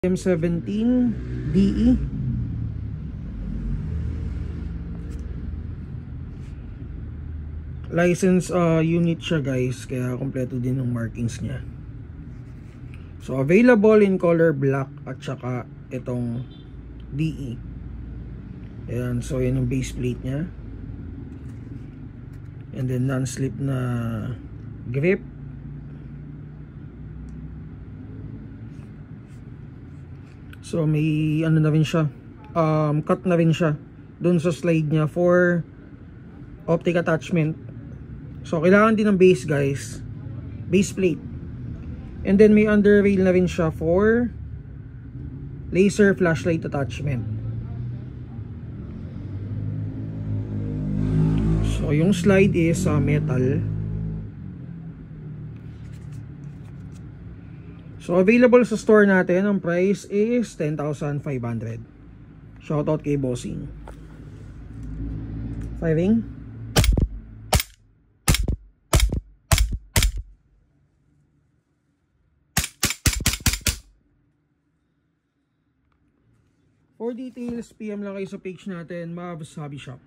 M17 DE. License unit siya guys, kaya kompleto din ng markings niya. So available in color black at saka itong DE. Ayan, so yun ang base plate niya. And then non-slip na grip. So may ano na rin siya, cut na rin siya doon sa slide niya for optic attachment. So kailangan din ng base guys, base plate. And then may under rail na rin siya for laser flashlight attachment. So yung slide is metal. So available sa store natin, ang price is 10,500. Shoutout kay Bossing. Firing. For details, PM lang kayo sa page natin, Mavs Hobby Shop.